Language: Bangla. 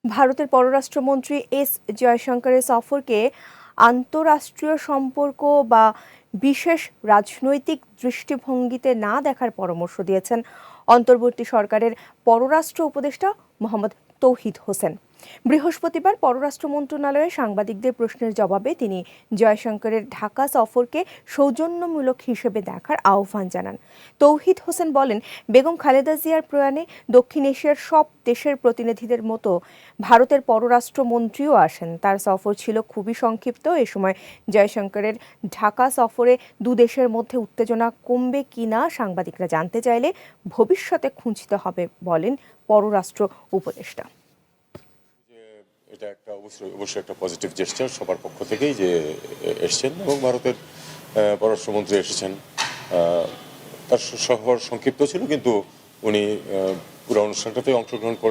ভারতের পররাষ্ট্রমন্ত্রী এস জয়শঙ্করের সফরকে আন্তঃরাষ্ট্রীয় সম্পর্ক বা বিশেষ রাজনৈতিক দৃষ্টিভঙ্গিতে না দেখার পরামর্শ দিয়েছেন অন্তর্বর্তী সরকারের পররাষ্ট্র উপদেষ্টা মোহাম্মদ তৌহিদ হোসেন। বৃহস্পতিবার পররাষ্ট্র মন্ত্রণালয়ে সাংবাদিকদের প্রশ্নের জবাবে তিনি জয়শঙ্করের ঢাকা সফরকে সৌজন্যমূলক হিসেবে দেখার আহ্বান জানান। তৌহিদ হোসেন বলেন, বেগম খালেদা জিয়ার প্রয়াণে দক্ষিণ এশিয়ার সব দেশের প্রতিনিধিদের মতো ভারতের পররাষ্ট্রমন্ত্রীও আসেন। তার সফর ছিল খুবই সংক্ষিপ্ত। এ সময় জয়শঙ্করের ঢাকা সফরে দুদেশের মধ্যে উত্তেজনা কমবে কিনা সাংবাদিকরা জানতে চাইলে ভবিষ্যতে খুঁজতে হবে বলেন পররাষ্ট্র উপদেষ্টা। এটা একটা অবশ্যই একটা পজিটিভ জেস্টার সবার পক্ষ থেকেই যে এসছেন এবং ভারতের পররাষ্ট্রমন্ত্রী এসেছেন। তার সফর সংক্ষিপ্ত ছিল, কিন্তু উনি পুরো অনুষ্ঠানটাতে অংশগ্রহণ